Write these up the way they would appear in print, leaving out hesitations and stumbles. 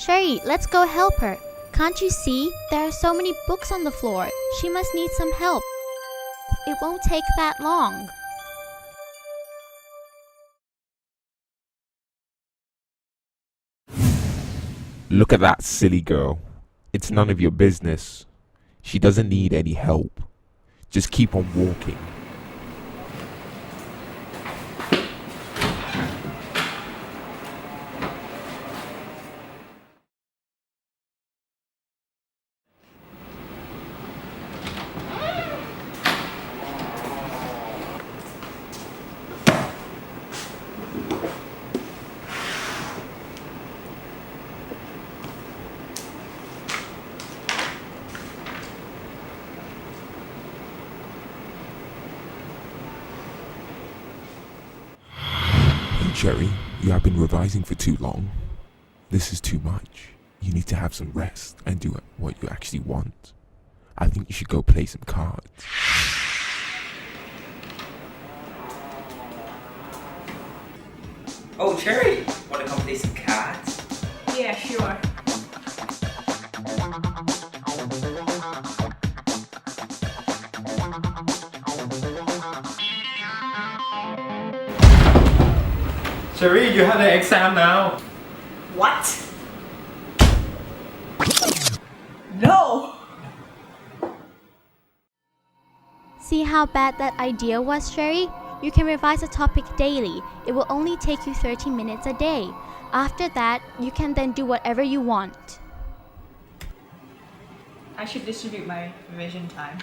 Sherry, let's go help her. Can't you see? There are so many books on the floor. She must need some help. It won't take that long. Look at that silly girl. It's none of your business. She doesn't need any help. Just keep on walking. Cherry, you have been revising for too long. This is too much. You need to have some rest and do what you actually want. I think you should go play some cards. Oh, Cherry, wanna come play some cards? Yeah, sure. Cherry, you have an exam now. What? No! See how bad that idea was, Sherry? You can revise a topic daily. It will only take you 30 minutes a day. After that, you can then do whatever you want. I should distribute my revision time.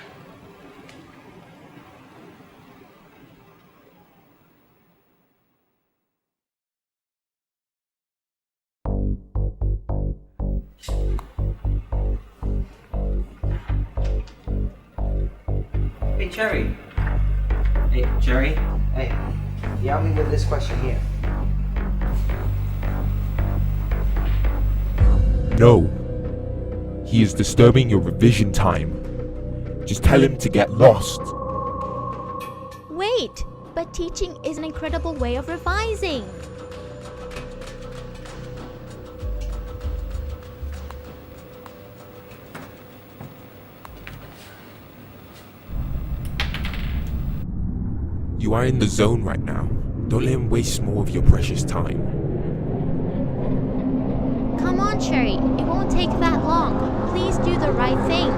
Hey, Cherry. Hey, Cherry. Hey, help me with this question here. No. He is disturbing your revision time. Just tell him to get lost. Wait, but teaching is an incredible way of revising. You are in the zone right now. Don't let him waste more of your precious time. Come on, Sherry. It won't take that long. Please do the right thing.